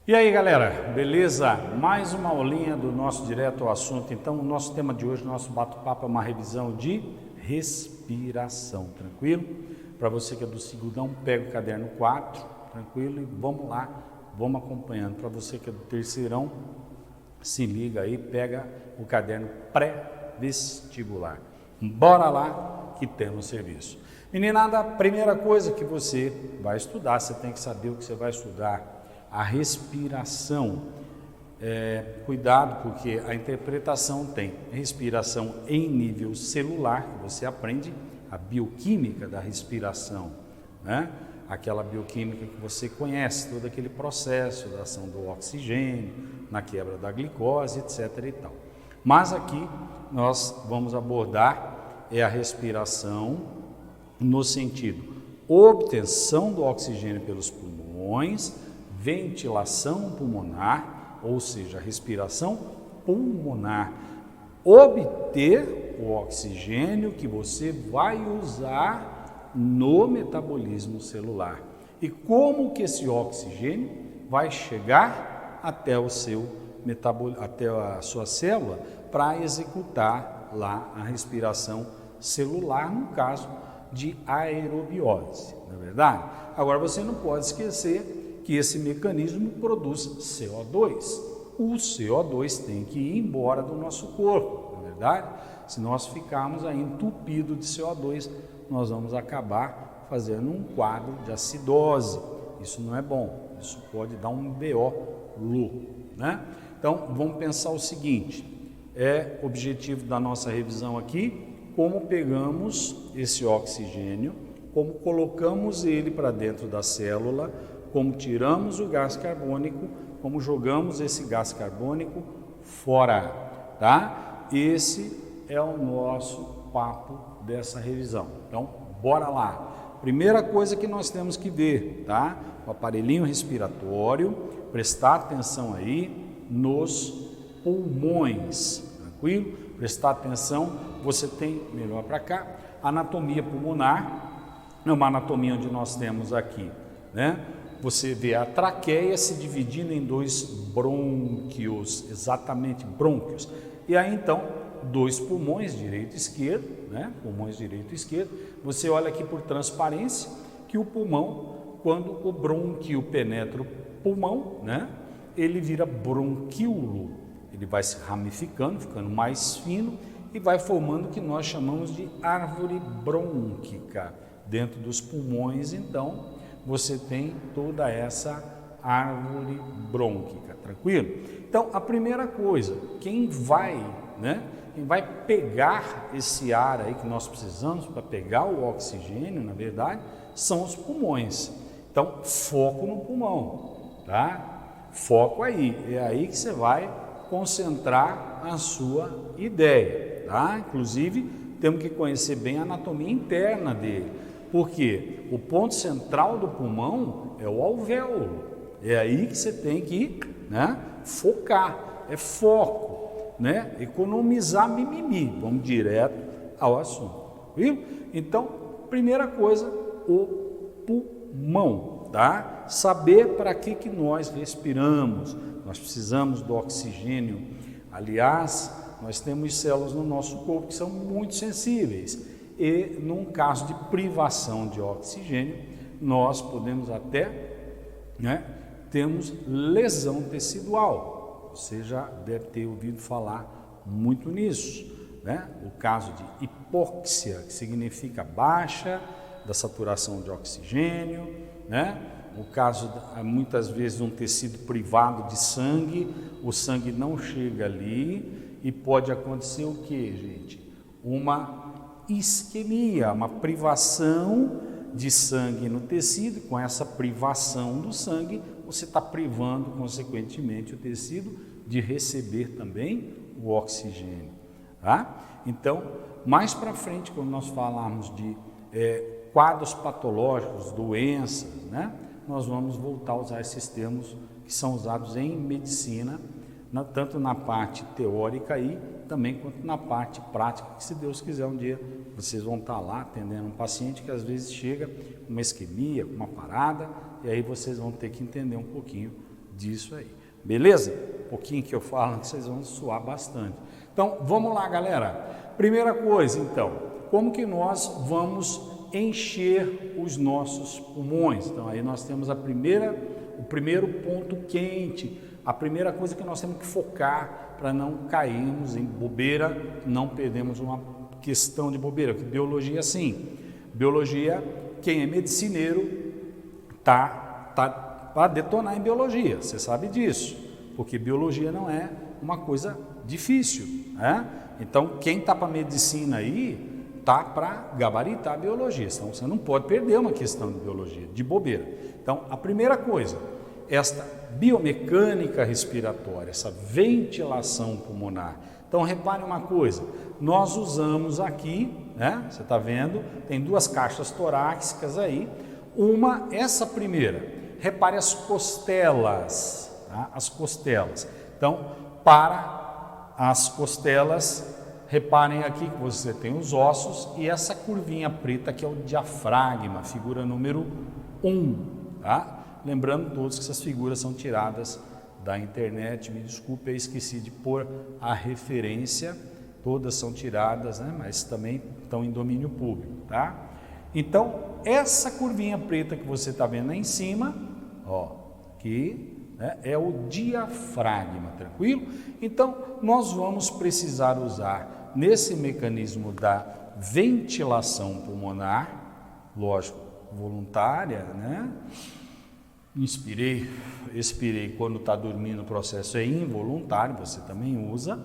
E aí, galera, beleza? Mais uma aulinha do nosso direto ao assunto. Então, o nosso tema de hoje, nosso bate-papo é uma revisão de respiração, tranquilo? Para você que é do segundão, pega o caderno 4, tranquilo? E vamos lá, vamos acompanhando. Para você que é do terceirão, se liga aí, pega o caderno pré-vestibular. Bora lá que temos serviço. Meninada, a primeira coisa que você vai estudar, você tem que saber o que você vai estudar. A respiração, cuidado porque a interpretação tem respiração em nível celular, que você aprende a bioquímica da respiração, né? Aquela bioquímica que você conhece, todo aquele processo da ação do oxigênio, na quebra da glicose, etc. e tal. Mas aqui nós vamos abordar a respiração no sentido obtenção do oxigênio pelos pulmões, ventilação pulmonar, ou seja, respiração pulmonar, obter o oxigênio que você vai usar no metabolismo celular. E como que esse oxigênio vai chegar até o seu até a sua célula para executar lá a respiração celular, no caso de aerobiose, não é verdade? Agora você não pode esquecer que esse mecanismo produz CO2. O CO2 tem que ir embora do nosso corpo, não é verdade? Se nós ficarmos aí entupidos de CO2, nós vamos acabar fazendo um quadro de acidose. Isso não é bom, isso pode dar um BO louco, né? Então, vamos pensar o seguinte, objetivo da nossa revisão aqui, como pegamos esse oxigênio, como colocamos ele para dentro da célula, como tiramos o gás carbônico, como jogamos esse gás carbônico fora, tá? Esse é o nosso papo dessa revisão. Então, bora lá. Primeira coisa que nós temos que ver, tá? O aparelhinho respiratório, prestar atenção aí nos pulmões, tranquilo? Prestar atenção, você tem, melhor para cá, anatomia pulmonar, é uma anatomia onde nós temos aqui, né? Você vê a traqueia se dividindo em dois brônquios, exatamente, brônquios. E aí, então, dois pulmões, direito e esquerdo, né? Pulmões direito e esquerdo. Você olha aqui por transparência que o pulmão, quando o brônquio penetra o pulmão, né? Ele vira bronquíolo. Ele vai se ramificando, ficando mais fino e vai formando o que nós chamamos de árvore brônquica. Dentro dos pulmões, então, você tem toda essa árvore brônquica, tranquilo? Então, a primeira coisa, quem vai pegar esse ar aí que nós precisamos para pegar o oxigênio, na verdade, são os pulmões. Então, foco no pulmão, tá? Foco aí, é aí que você vai concentrar a sua ideia, tá? Inclusive, temos que conhecer bem a anatomia interna dele, porque o ponto central do pulmão é o alvéolo, é aí que você tem que, né, focar, é foco, né? Economizar mimimi, vamos direto ao assunto, viu? Então, primeira coisa, o pulmão, tá? Saber para que nós respiramos, nós precisamos do oxigênio. Aliás, nós temos células no nosso corpo que são muito sensíveis e, num caso de privação de oxigênio, nós podemos até, né, temos lesão tecidual. Você já deve ter ouvido falar muito nisso, né? O caso de hipóxia, que significa baixa da saturação de oxigênio, né? O caso, muitas vezes, um tecido privado de sangue, o sangue não chega ali e pode acontecer o que, gente? Uma isquemia, uma privação de sangue no tecido. Com essa privação do sangue, você está privando, consequentemente, o tecido de receber também o oxigênio, tá? Então, mais para frente, quando nós falarmos de quadros patológicos, doenças, né? Nós vamos voltar a usar esses termos que são usados em medicina, tanto na parte teórica aí, também quanto na parte prática, que se Deus quiser um dia vocês vão estar lá atendendo um paciente que às vezes chega com uma isquemia, com uma parada, e aí vocês vão ter que entender um pouquinho disso aí. Beleza? Um pouquinho que eu falo, vocês vão suar bastante. Então, vamos lá, galera. Primeira coisa, então, como que nós vamos encher os nossos pulmões? Então, aí nós temos o primeiro ponto quente, a primeira coisa que nós temos que focar para não cairmos em bobeira, não perdemos uma questão de bobeira, porque biologia, sim. Biologia, quem é medicineiro tá para detonar em biologia, você sabe disso, porque biologia não é uma coisa difícil, né? Então, quem está para medicina aí, tá para gabaritar a biologia, então você não pode perder uma questão de biologia, de bobeira. Então, a primeira coisa, esta biomecânica respiratória, essa ventilação pulmonar. Então, repare uma coisa, nós usamos aqui, né? Você está vendo, tem duas caixas torácicas aí, essa primeira, repare as costelas, tá? As costelas. Então, para as costelas, reparem aqui que você tem os ossos e essa curvinha preta que é o diafragma, figura número 1, tá? Lembrando todos que essas figuras são tiradas da internet, me desculpe, eu esqueci de pôr a referência, todas são tiradas, né? Mas também estão em domínio público, tá? Então, essa curvinha preta que você está vendo aí em cima, ó, que né, é o diafragma, tranquilo? Então, nós vamos precisar usar nesse mecanismo da ventilação pulmonar, lógico, voluntária, né? Inspirei, expirei, quando está dormindo o processo é involuntário, você também usa,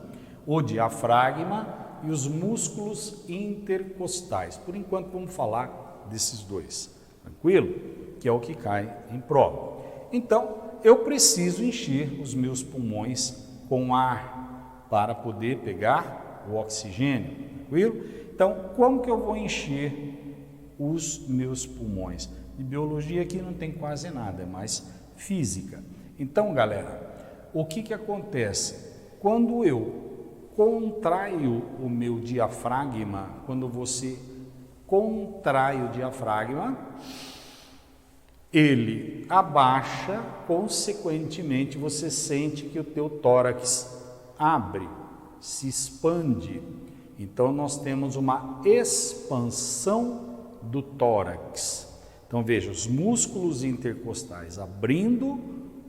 o diafragma e os músculos intercostais. Por enquanto vamos falar desses dois, tranquilo? Que é o que cai em prova. Então, eu preciso encher os meus pulmões com ar para poder pegar o oxigênio, tranquilo? Então, como que eu vou encher os meus pulmões? De biologia aqui não tem quase nada, é mais física. Então, galera, o que acontece? Quando eu contraio o meu diafragma, quando você contrai o diafragma, ele abaixa, consequentemente você sente que o teu tórax abre, se expande. Então, nós temos uma expansão do tórax. Então, veja, os músculos intercostais abrindo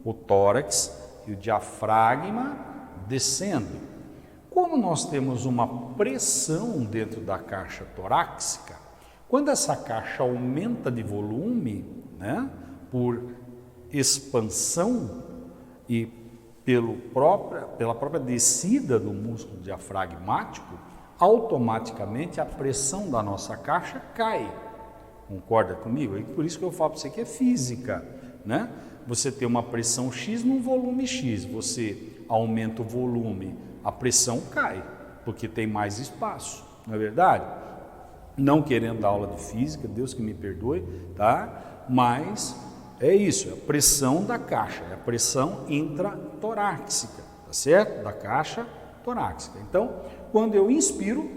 o tórax e o diafragma descendo. Como nós temos uma pressão dentro da caixa torácica, quando essa caixa aumenta de volume, né, por expansão e pela própria descida do músculo diafragmático, automaticamente a pressão da nossa caixa cai. Concorda comigo? É por isso que eu falo para você que é física, né? Você tem uma pressão X num volume X, você aumenta o volume, a pressão cai, porque tem mais espaço, não é verdade? Não querendo dar aula de física, Deus que me perdoe, tá? Mas é isso, é a pressão da caixa, é a pressão intratorácica, tá certo? Da caixa torácica. Então, quando eu inspiro,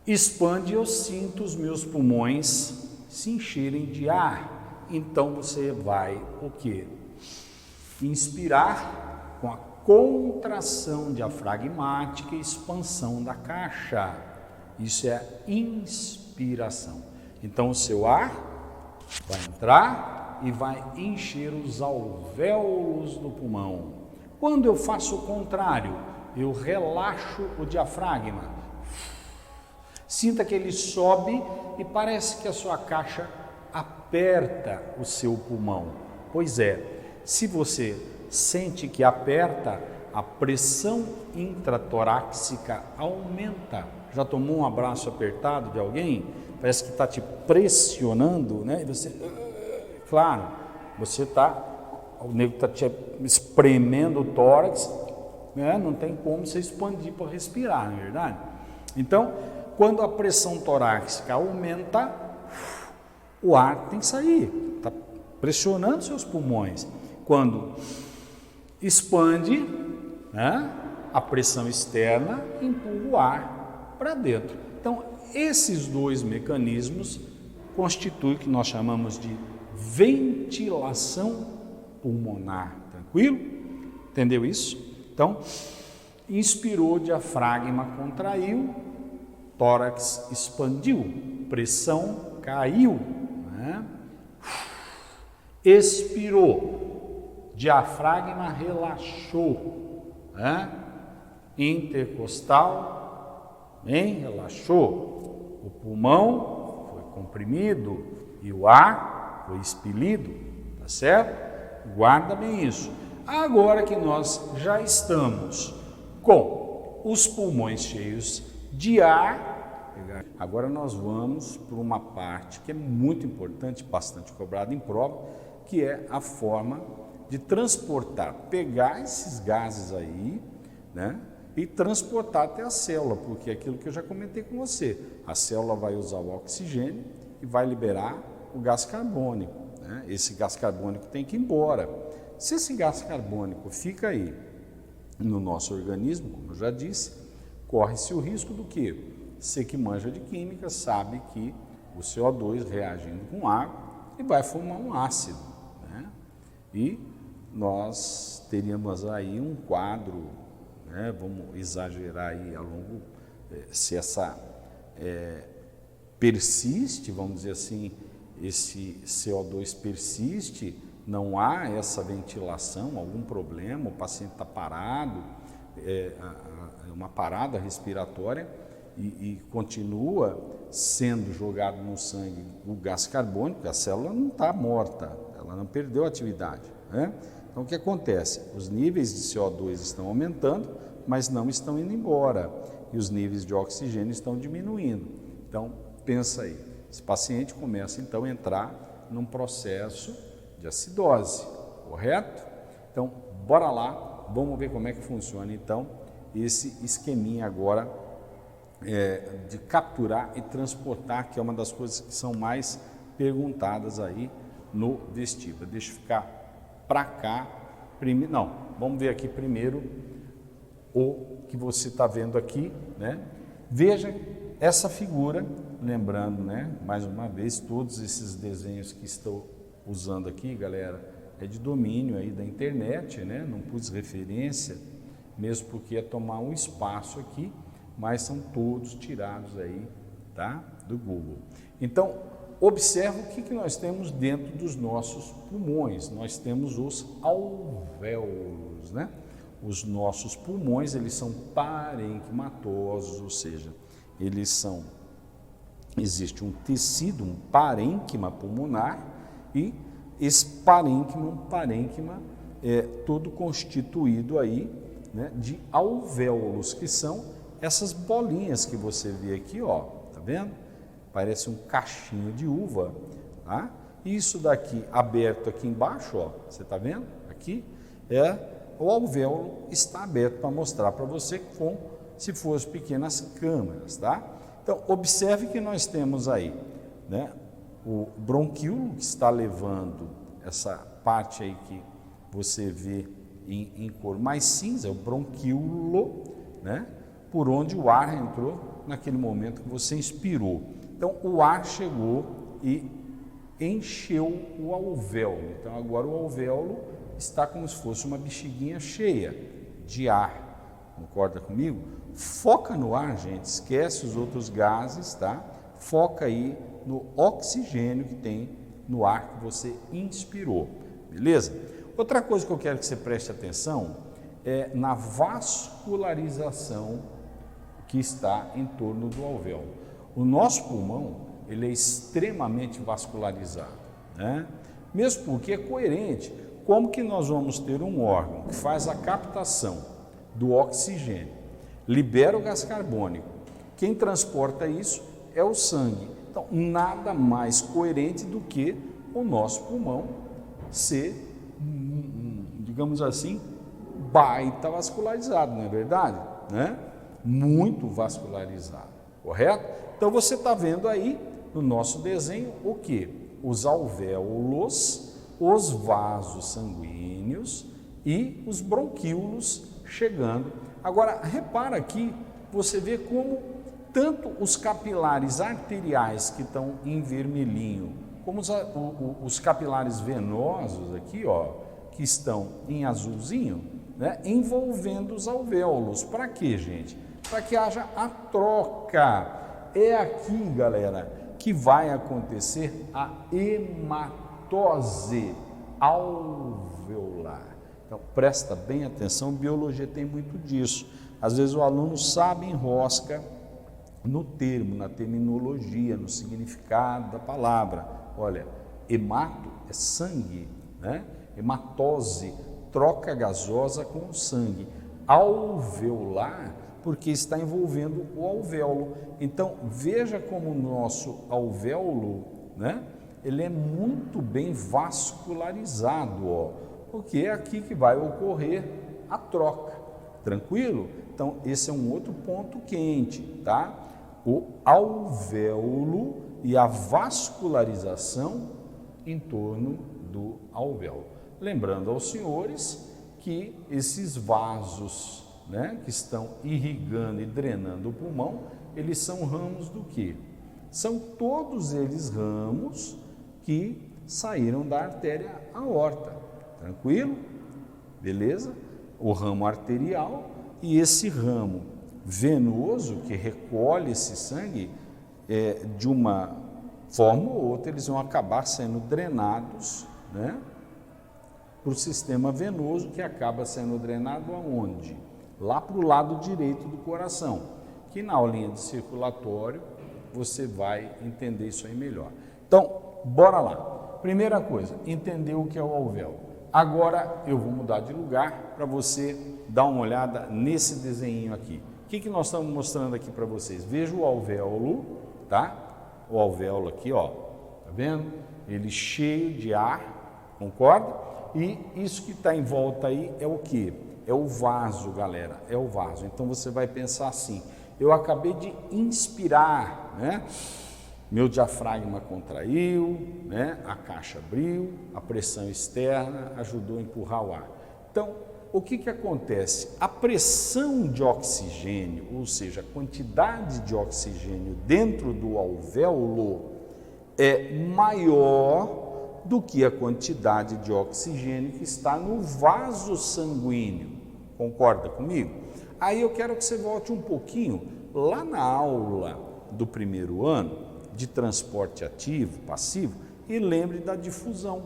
expande, eu sinto os meus pulmões se encherem de ar. Então você vai o quê? Inspirar com a contração diafragmática e expansão da caixa. Isso é inspiração. Então o seu ar vai entrar e vai encher os alvéolos do pulmão. Quando eu faço o contrário, eu relaxo o diafragma. Sinta que ele sobe e parece que a sua caixa aperta o seu pulmão. Pois é, se você sente que aperta, a pressão intratorácica aumenta. Já tomou um abraço apertado de alguém? Parece que está te pressionando, né? E você, claro, você está, o nego está te espremendo o tórax, né? Não tem como você expandir para respirar, não é verdade? Então, quando a pressão torácica aumenta, o ar tem que sair, está pressionando seus pulmões. Quando expande, né, a pressão externa empurra o ar para dentro. Então, esses dois mecanismos constituem o que nós chamamos de ventilação pulmonar, Tranquilo? Entendeu isso? Então, inspirou, diafragma contraiu, tórax expandiu, pressão caiu, né? Expirou, diafragma relaxou, né? Intercostal, relaxou, o pulmão foi comprimido e o ar foi expelido, tá certo? Guarda bem isso. Agora que nós já estamos com os pulmões cheios de ar, agora nós vamos para uma parte que é muito importante, bastante cobrada em prova, que é a forma de transportar, pegar esses gases aí, né, e transportar até a célula, porque é aquilo que eu já comentei com você, a célula vai usar o oxigênio e vai liberar o gás carbônico, né? Esse gás carbônico tem que ir embora. Se esse gás carbônico fica aí no nosso organismo, como eu já disse, corre-se o risco do quê? Você que manja de química sabe que o CO2 reagindo com água e vai formar um ácido, né? E nós teríamos aí um quadro, né? Vamos exagerar aí a longo, se essa persiste, vamos dizer assim, esse CO2 persiste, não há essa ventilação, algum problema, o paciente está parado, uma parada respiratória e continua sendo jogado no sangue o gás carbônico, a célula não está morta, ela não perdeu a atividade, né? Então o que acontece? Os níveis de CO2 estão aumentando, mas não estão indo embora e os níveis de oxigênio estão diminuindo. Então pensa aí, esse paciente começa então a entrar num processo de acidose, correto? Então, bora lá, vamos ver como é que funciona então esse esqueminha agora de capturar e transportar, que é uma das coisas que são mais perguntadas aí no vestíbulo. Deixa eu ficar para cá, não, vamos ver aqui primeiro o que você está vendo aqui, né? Veja essa figura, lembrando, né, mais uma vez, todos esses desenhos que estou usando aqui, galera, é de domínio aí da internet, né? Não pus referência, mesmo porque ia tomar um espaço aqui, mas são todos tirados aí, tá? Do Google. Então, observa o que nós temos dentro dos nossos pulmões. Nós temos os alvéolos, né? Os nossos pulmões, eles são parenquimatosos, ou seja, existe um tecido, um parênquima pulmonar, e esse parênquima é todo constituído aí, né, de alvéolos, que são essas bolinhas que você vê aqui, ó, tá vendo? Parece um cachinho de uva, tá? Isso daqui aberto aqui embaixo, ó, você tá vendo? Aqui o alvéolo está aberto para mostrar para você como se fossem pequenas câmaras, tá? Então, observe que nós temos aí, né, o bronquíolo, que está levando essa parte aí que você vê em cor mais cinza, o bronquíolo, né, por onde o ar entrou naquele momento que você inspirou. Então, o ar chegou e encheu o alvéolo. Então, agora o alvéolo está como se fosse uma bexiguinha cheia de ar. Concorda comigo? Foca no ar, gente, esquece os outros gases, tá? Foca aí no oxigênio que tem no ar que você inspirou, beleza? Outra coisa que eu quero que você preste atenção é na vascularização que está em torno do alvéolo. O nosso pulmão, ele é extremamente vascularizado, né? Mesmo porque é coerente. Como que nós vamos ter um órgão que faz a captação do oxigênio, libera o gás carbônico, quem transporta isso é o sangue. Então, nada mais coerente do que o nosso pulmão ser, digamos assim, baita vascularizado, não é verdade? Né? Muito vascularizado, correto? Então, você está vendo aí no nosso desenho o que? Os alvéolos, os vasos sanguíneos e os bronquíolos chegando. Agora, repara aqui, você vê como tanto os capilares arteriais que estão em vermelhinho, como os capilares venosos aqui, ó, que estão em azulzinho, né, envolvendo os alvéolos. Para quê, gente? Para que haja a troca. É aqui, galera, que vai acontecer a hematose alveolar. Então, presta bem atenção, biologia tem muito disso. Às vezes o aluno sabe, enrosca no termo, na terminologia, no significado da palavra. Olha, hemato é sangue, né? Hematose, troca gasosa com o sangue. Alveolar, porque está envolvendo o alvéolo. Então, veja como o nosso alvéolo, né? Ele é muito bem vascularizado, ó, porque é aqui que vai ocorrer a troca. Tranquilo? Então, esse é um outro ponto quente, tá? O alvéolo e a vascularização em torno do alvéolo. Lembrando aos senhores que esses vasos, né, que estão irrigando e drenando o pulmão, eles são ramos do quê? São todos eles ramos que saíram da artéria aorta. Tranquilo? Beleza? O ramo arterial e esse ramo venoso que recolhe esse sangue, de uma forma ou outra, eles vão acabar sendo drenados, né, para o sistema venoso, que acaba sendo drenado aonde? Lá para o lado direito do coração, que na aulinha de circulatório você vai entender isso aí melhor. Então, bora lá. Primeira coisa, entender o que é o alvéolo. Agora eu vou mudar de lugar para você dar uma olhada nesse desenho aqui. O que nós estamos mostrando aqui para vocês? Veja o alvéolo, tá? O alvéolo aqui, ó, tá vendo? Ele cheio de ar, concorda? E isso que está em volta aí é o quê? É o vaso, galera, é o vaso. Então você vai pensar assim, eu acabei de inspirar, né? Meu diafragma contraiu, né? A caixa abriu, a pressão externa ajudou a empurrar o ar. Então, o que acontece? A pressão de oxigênio, ou seja, a quantidade de oxigênio dentro do alvéolo é maior do que a quantidade de oxigênio que está no vaso sanguíneo. Concorda comigo? Aí eu quero que você volte um pouquinho lá na aula do primeiro ano de transporte ativo, passivo, e lembre da difusão,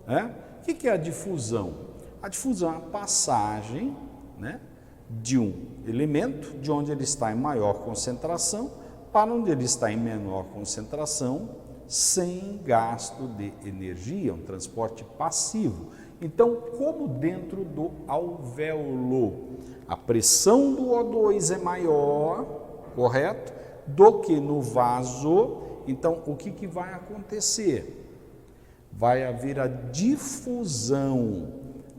né? O que é a difusão? A difusão é a passagem, né, de um elemento de onde ele está em maior concentração para onde ele está em menor concentração, sem gasto de energia, um transporte passivo. Então, como dentro do alvéolo, a pressão do O2 é maior, correto, do que no vaso, então o que vai acontecer? Vai haver a difusão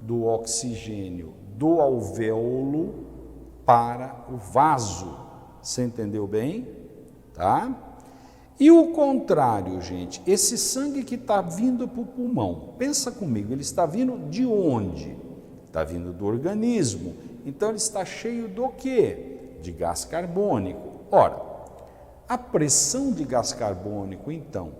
do oxigênio do alvéolo para o vaso. Você entendeu bem? Tá? E o contrário, gente, esse sangue que está vindo para o pulmão, pensa comigo, ele está vindo de onde? Está vindo do organismo. Então ele está cheio do quê? De gás carbônico. Ora, a pressão de gás carbônico, então,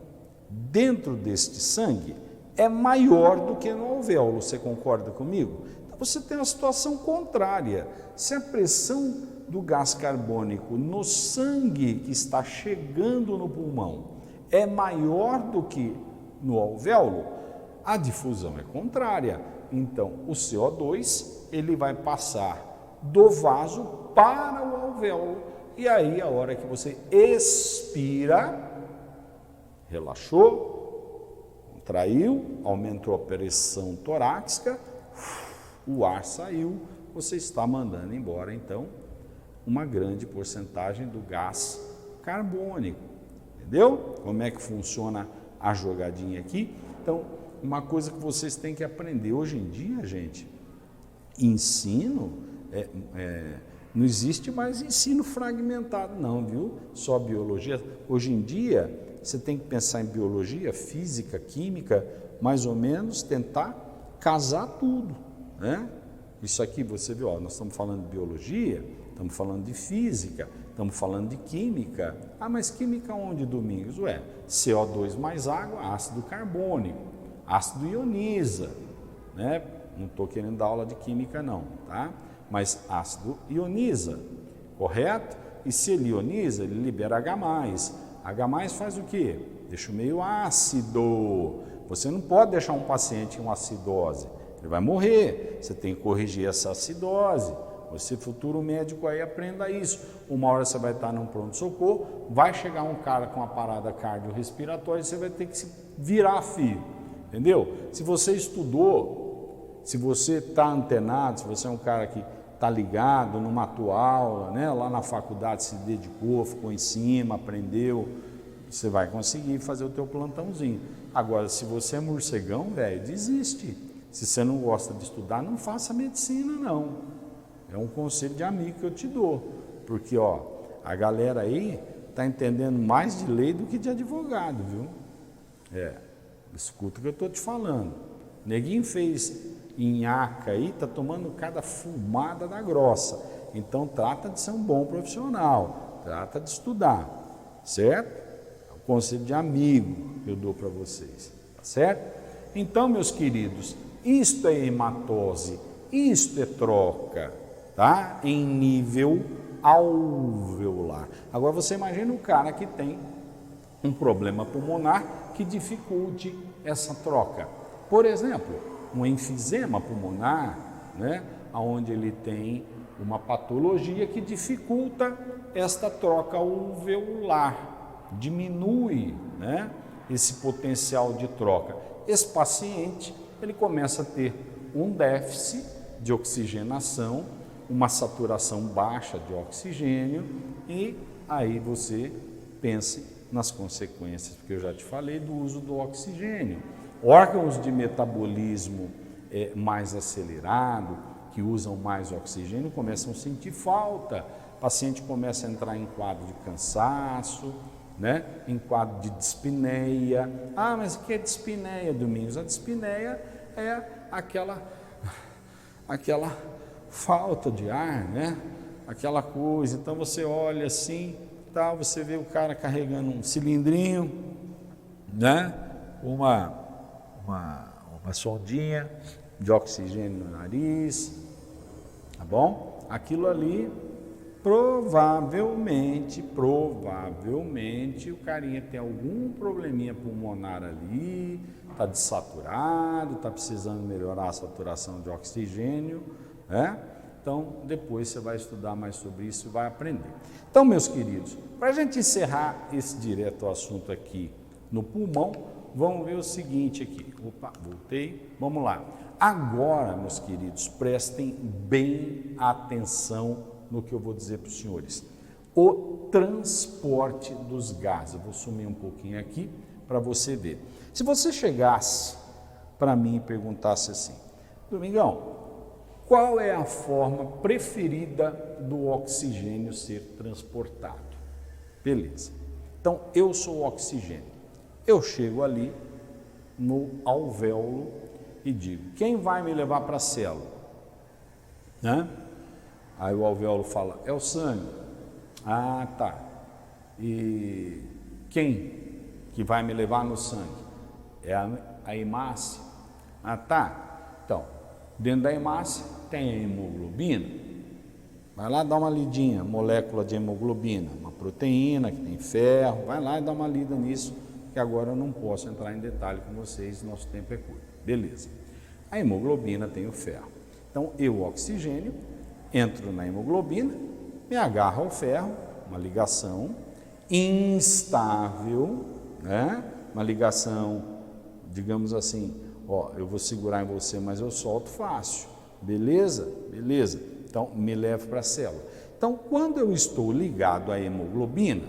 dentro deste sangue, é maior do que no alvéolo, você concorda comigo? Então você tem uma situação contrária. Se a pressão do gás carbônico no sangue que está chegando no pulmão é maior do que no alvéolo, a difusão é contrária. Então o CO2 ele vai passar do vaso para o alvéolo. E aí a hora que você expira, relaxou, contraiu, aumentou a pressão torácica, o ar saiu, você está mandando embora, então, uma grande porcentagem do gás carbônico. Entendeu? Como é que funciona a jogadinha aqui? Então, uma coisa que vocês têm que aprender. Hoje em dia, gente, ensino, não existe mais ensino fragmentado, não, viu? Só biologia. Hoje em dia, você tem que pensar em biologia, física, química, mais ou menos tentar casar tudo, né? Isso aqui você viu, ó, nós estamos falando de biologia, estamos falando de física, estamos falando de química. Ah, mas química onde, Domingos? Ué, CO2 mais água, ácido carbônico, ácido ioniza, né? Não estou querendo dar aula de química não, tá? Mas ácido ioniza, correto? E se ele ioniza, ele libera H+. H+ faz o quê? Deixa o meio ácido. Você não pode deixar um paciente em acidose, ele vai morrer. Você tem que corrigir essa acidose. Você, futuro médico, aí aprenda isso. Uma hora você vai estar num pronto-socorro, vai chegar um cara com uma parada cardiorrespiratória e você vai ter que se virar fio, entendeu? Se você estudou, se você está antenado, se você é um cara que está ligado numa tua aula, né? Lá na faculdade se dedicou, ficou em cima, aprendeu, você vai conseguir fazer o teu plantãozinho. Agora, se você é morcegão, velho, desiste. Se você não gosta de estudar, não faça medicina, não. É um conselho de amigo que eu te dou, porque ó, a galera aí está entendendo mais de lei do que de advogado, viu? Escuta o que eu estou te falando. Neguinho fez nhaca aí, está tomando cada fumada da grossa. Então trata de ser um bom profissional, trata de estudar, certo? É um conselho de amigo que eu dou para vocês, tá certo? Então, meus queridos, isto é hematose, isto é troca, tá? Em nível alveolar. Agora você imagina um cara que tem um problema pulmonar que dificulte essa troca. Por exemplo, um enfisema pulmonar, né? Onde ele tem uma patologia que dificulta esta troca alveolar, diminui, né? Esse potencial de troca. Esse paciente, ele começa a ter um déficit de oxigenação, uma saturação baixa de oxigênio e aí você pense nas consequências, porque eu já te falei do uso do oxigênio. Órgãos de metabolismo mais acelerado, que usam mais oxigênio, começam a sentir falta. O paciente começa a entrar em quadro de cansaço, né? Em quadro de dispneia. Ah, mas o que é dispneia, Domingos? A dispneia é aquela falta de ar, né? Aquela coisa. Então você olha assim, tal, você vê o cara carregando um cilindrinho, né? Uma sondinha de oxigênio no nariz, tá bom? Aquilo ali, provavelmente o carinha tem algum probleminha pulmonar ali, está desaturado, está precisando melhorar a saturação de oxigênio, né? Então, depois você vai estudar mais sobre isso e vai aprender. Então, meus queridos, para a gente encerrar esse direto ao assunto aqui no pulmão, vamos ver o seguinte aqui. Opa, voltei. Vamos lá. Agora, meus queridos, prestem bem atenção no que eu vou dizer para os senhores. O transporte dos gases. Eu vou sumir um pouquinho aqui para você ver. Se você chegasse para mim e perguntasse assim, Domingão, qual é a forma preferida do oxigênio ser transportado? Beleza. Então, eu sou o oxigênio. Eu chego ali no alvéolo e digo, quem vai me levar para a célula? Né? Aí o alvéolo fala, é o sangue. Ah, tá. E quem que vai me levar no sangue? É a hemácia. Ah, tá. Então, dentro da hemácia tem a hemoglobina. Vai lá dar uma lidinha, molécula de hemoglobina, uma proteína que tem ferro. Vai lá e dá uma lida nisso, que agora eu não posso entrar em detalhe com vocês, nosso tempo é curto. Beleza. A hemoglobina tem o ferro. Então, eu, oxigênio, entro na hemoglobina, me agarro ao ferro, uma ligação instável, né? Uma ligação, digamos assim, ó, eu vou segurar em você, mas eu solto fácil. Beleza? Beleza. Então, me levo para a célula. Então, quando eu estou ligado à hemoglobina,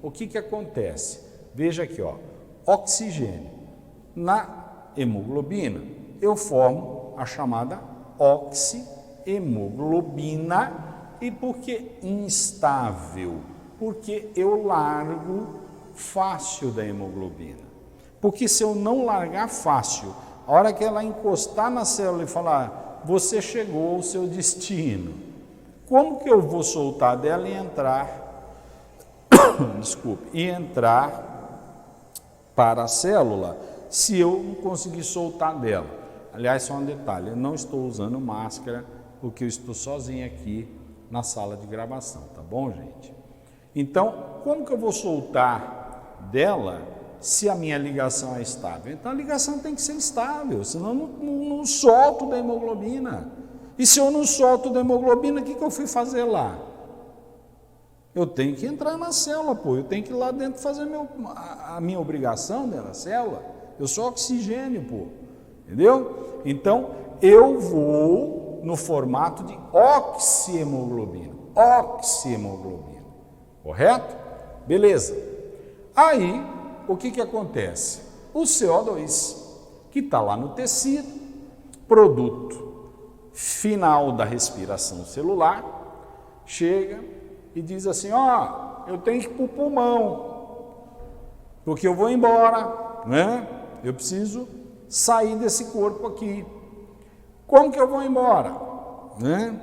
o que acontece? Veja aqui, ó, oxigênio. Na hemoglobina, eu formo a chamada oxihemoglobina. E por que instável? Porque eu largo fácil da hemoglobina. Porque se eu não largar fácil, a hora que ela encostar na célula e falar, você chegou ao seu destino, como que eu vou soltar dela e entrar, desculpe, e entrar para a célula, se eu não conseguir soltar dela? Aliás, só um detalhe, eu não estou usando máscara porque eu estou sozinho aqui na sala de gravação, tá bom, gente? Então, como que eu vou soltar dela se a minha ligação é estável? Então, a ligação tem que ser estável, senão eu não solto da hemoglobina. E se eu não solto da hemoglobina, o que eu fui fazer lá? Eu tenho que entrar na célula, pô. Eu tenho que ir lá dentro fazer a minha obrigação dentro da célula. Eu sou oxigênio, pô. Entendeu? Então, eu vou no formato de oxihemoglobina. Oxihemoglobina. Correto? Beleza. Aí, o que acontece? O CO2, que está lá no tecido, produto final da respiração celular, chega e diz assim, ó, eu tenho que ir para o pulmão, porque eu vou embora, né? Eu preciso sair desse corpo aqui. Como que eu vou embora? Né?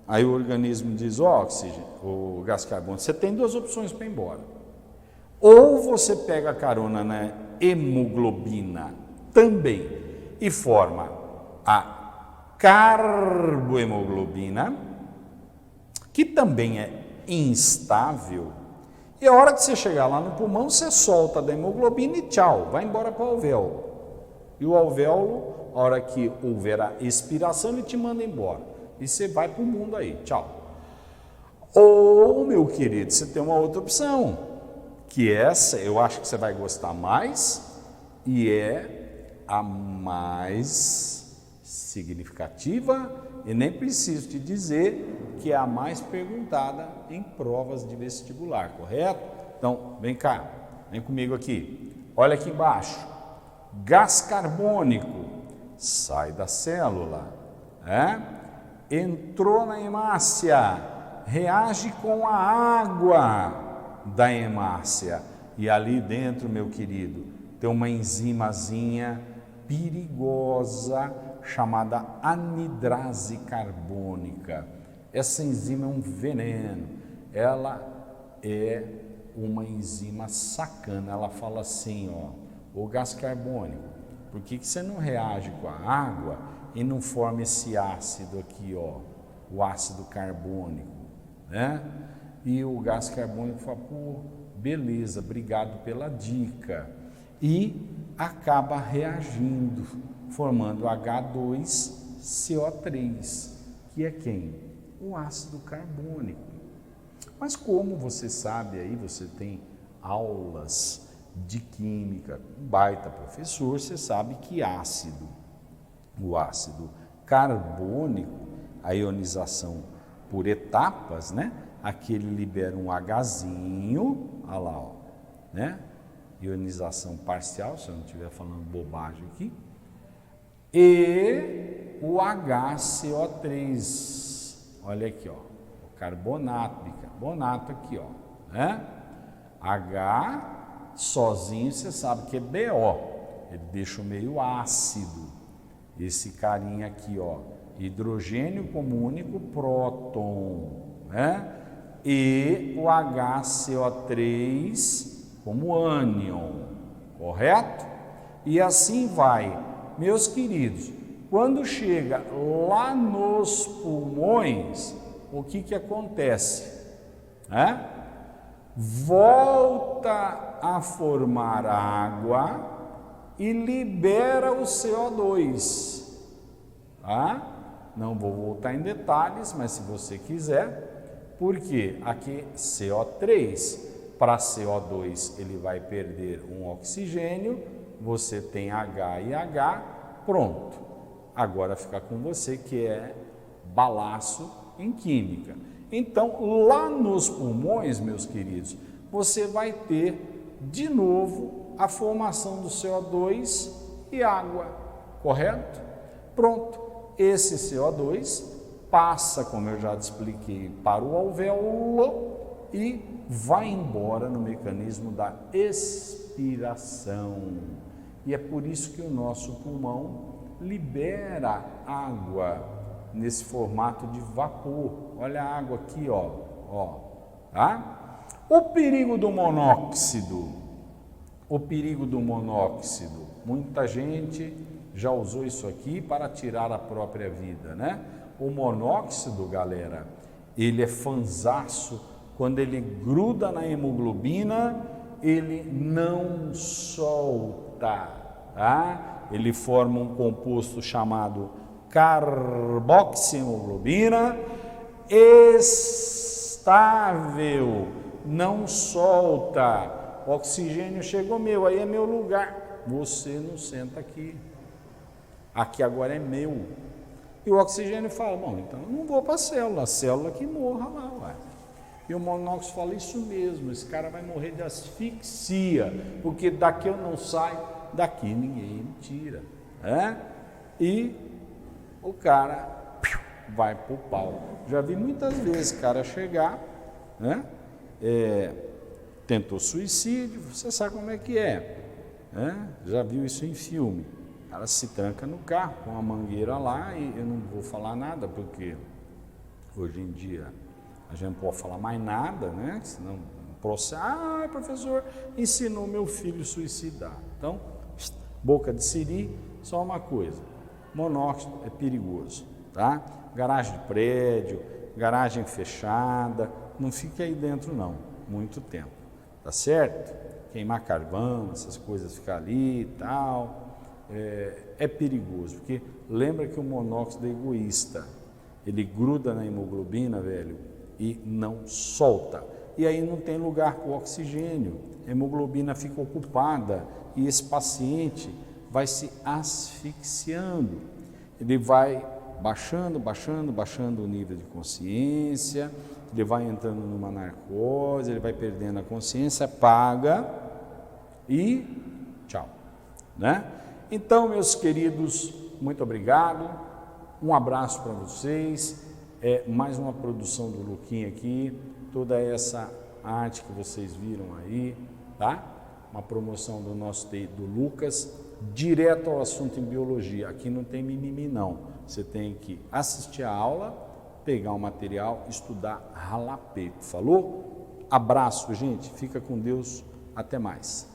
Aí o organismo diz, ó, oxigênio, o gás carbônico, você tem duas opções para ir embora. Ou você pega a carona na hemoglobina também e forma a carbohemoglobina, que também é instável, e a hora que você chegar lá no pulmão, você solta da hemoglobina e tchau, vai embora para o alvéolo. E o alvéolo, a hora que houver a expiração, ele te manda embora. E você vai para o mundo aí, tchau. Ou, meu querido, você tem uma outra opção, que essa eu acho que você vai gostar mais, e é a mais significativa, e nem preciso te dizer que é a mais perguntada em provas de vestibular, correto? Então, vem cá, vem comigo aqui. Olha aqui embaixo. Gás carbônico sai da célula, entrou na hemácia, reage com a água da hemácia. E ali dentro, meu querido, tem uma enzimazinha perigosa chamada anidrase carbônica. Essa enzima é um veneno, ela é uma enzima sacana. Ela fala assim, ó, o gás carbônico, por que você não reage com a água e não forma esse ácido aqui, ó, o ácido carbônico, né? E o gás carbônico fala, pô, beleza, obrigado pela dica. E acaba reagindo, formando H2CO3, que é quem? O ácido carbônico. Mas como você sabe aí, você tem aulas de química, um baita professor, você sabe que o ácido carbônico, a ionização por etapas, né? Aqui ele libera um Hzinho, olha lá, ó, né? Ionização parcial, se eu não estiver falando bobagem aqui, e o HCO3, olha aqui, ó, o carbonato, bicarbonato aqui, ó, né? H sozinho você sabe que é BO, ele deixa o meio ácido, esse carinha aqui, ó, hidrogênio como único próton, né? E o HCO3 como ânion, correto? E assim vai. Meus queridos, quando chega lá nos pulmões, o que acontece? Volta a formar água e libera o CO2. Tá? Não vou voltar em detalhes, mas se você quiser, porque aqui CO3, para CO2 ele vai perder um oxigênio, você tem H e H, pronto. Agora fica com você que é balaço em química. Então, lá nos pulmões, meus queridos, você vai ter de novo a formação do CO2 e água, correto? Pronto, esse CO2 passa, como eu já te expliquei, para o alvéolo e vai embora no mecanismo da expiração. E é por isso que o nosso pulmão libera água nesse formato de vapor. Olha a água aqui, ó, tá? O perigo do monóxido. Muita gente já usou isso aqui para tirar a própria vida, né? O monóxido, galera, ele é fanzaço, quando ele gruda na hemoglobina, ele não solta, tá? Ele forma um composto chamado carboxihemoglobina estável, não solta. O oxigênio chegou, meu, aí é meu lugar. Você não senta aqui. Aqui agora é meu. E o oxigênio fala, bom, então eu não vou para a célula que morra lá, ué. E o monóxido fala, isso mesmo, esse cara vai morrer de asfixia, porque daqui eu não saio, daqui ninguém me tira. E o cara vai pro pau. Já vi muitas vezes o cara chegar, tentou suicídio, você sabe como é que é, já viu isso em filme. O cara se tranca no carro com uma mangueira lá e eu não vou falar nada, porque hoje em dia a gente não pode falar mais nada, né? Senão processo, professor, ensinou meu filho a suicidar. Então, boca de siri, só uma coisa, monóxido é perigoso, tá? Garagem de prédio, garagem fechada, não fique aí dentro não, muito tempo, tá certo? Queimar carvão, essas coisas ficar ali e tal, é perigoso, porque lembra que o monóxido é egoísta, ele gruda na hemoglobina, velho, e não solta. E aí não tem lugar para o oxigênio, a hemoglobina fica ocupada e esse paciente vai se asfixiando. Ele vai baixando o nível de consciência, ele vai entrando numa narcose, ele vai perdendo a consciência, paga e tchau, né? Então, meus queridos, muito obrigado, um abraço para vocês, mais uma produção do Luquinha aqui, toda essa arte que vocês viram aí, tá? Uma promoção do nosso do Lucas, direto ao assunto em biologia, aqui não tem mimimi não, você tem que assistir a aula, pegar o material, estudar, ralar peito, falou? Abraço, gente, fica com Deus, até mais.